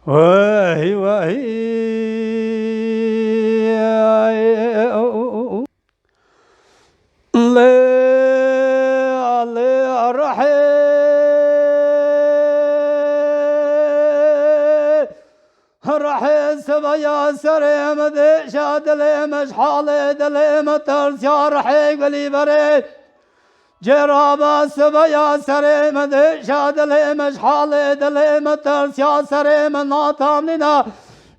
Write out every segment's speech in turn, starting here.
وای وای لی رحی رحي سبيا سريم ذي شاد لي مشحال دلي مترس يا رحي قلي بري جرابا سبيا سريم ذي شاد لي مشحال دلي مترس يا سريم ناطام لنا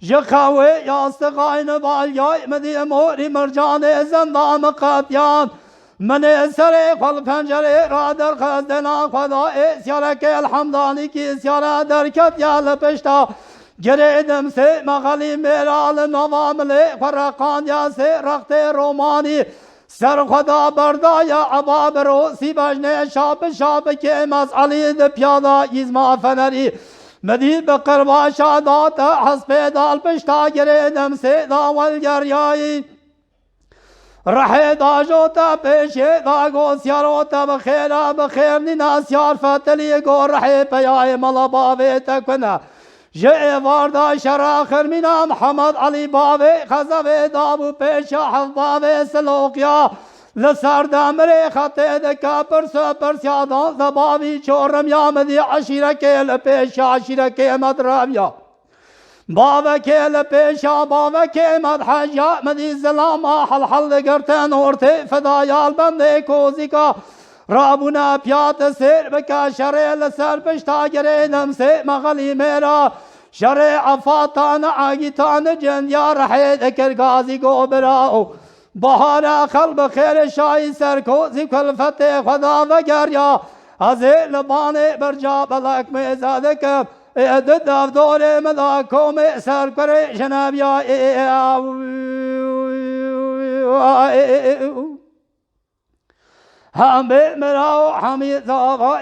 جخاوي يا استقاين بالياي مدي موري مرجان زندان قاتيان من سري قل پنجري رادر خزدنا خدا اسيارك الحمداني كي اسيارا دركت يا لپشتا گریدم سے مغلی میرال نواملی فرقان یا سے رخت رومانی سر خدا بردایا عباب روسی بجنه شاب که مسئلی ده پیادا ایزما فنری مدی بقربا شادات حسب دال پشتا گریدم سے داول گریایی رحی دا جوتا پیشه دا گو سیاروتا بخیر نینا سیار فتلی گو رحی پیای ملاباوی تکنه جه واردا شراخر مینا محمد علی باوی خزوی دابو پیشا حفباوی سلوکیا لسر دمری خطه دکا پرسیا دان زباوی چورم یامدی عشیره که لپیشا عشیره که مدرابیا باوی که لپیشا باوی که مدحجا مدی زلاما حل گرتن ورته فدایال بنده کوزیکا رابونا پیات سر بکا شره لسر پشتا گریدم سے مغلی میرا شره عفاتان آگیتان جن یا رحی دکر گازی گو براؤ بهارا خلب خیر شای سرکوزی کل فتح خدا وگر یا از لبان برجا بلک میزاده کم اعدد دور ملاکوم سر کره جناب یا هم بمراو حمید زاغا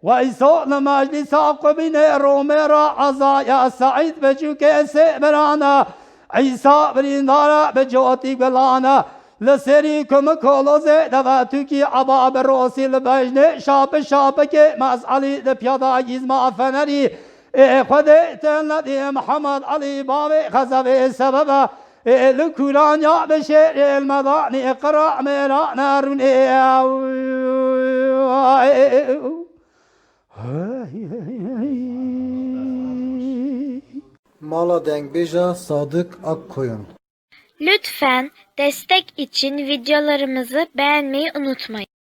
وإيسو لمجلس قبين روميرا عزايا سعيد بجوكي سئبرانا عيسى بريندارا بجوتي بلانا لسريكم كولوزي دواتوكي عباب روسي لبجن شاب كي مسعلي لبيادا يزما فنري خده تنلدي محمد علي بابي خزوي سببا لكوران يا بشير المضاني اقرأ ميرا ناروني Mala Dengbeja Sadık Akkoyun. Lütfen destek için videolarımızı beğenmeyi unutmayın.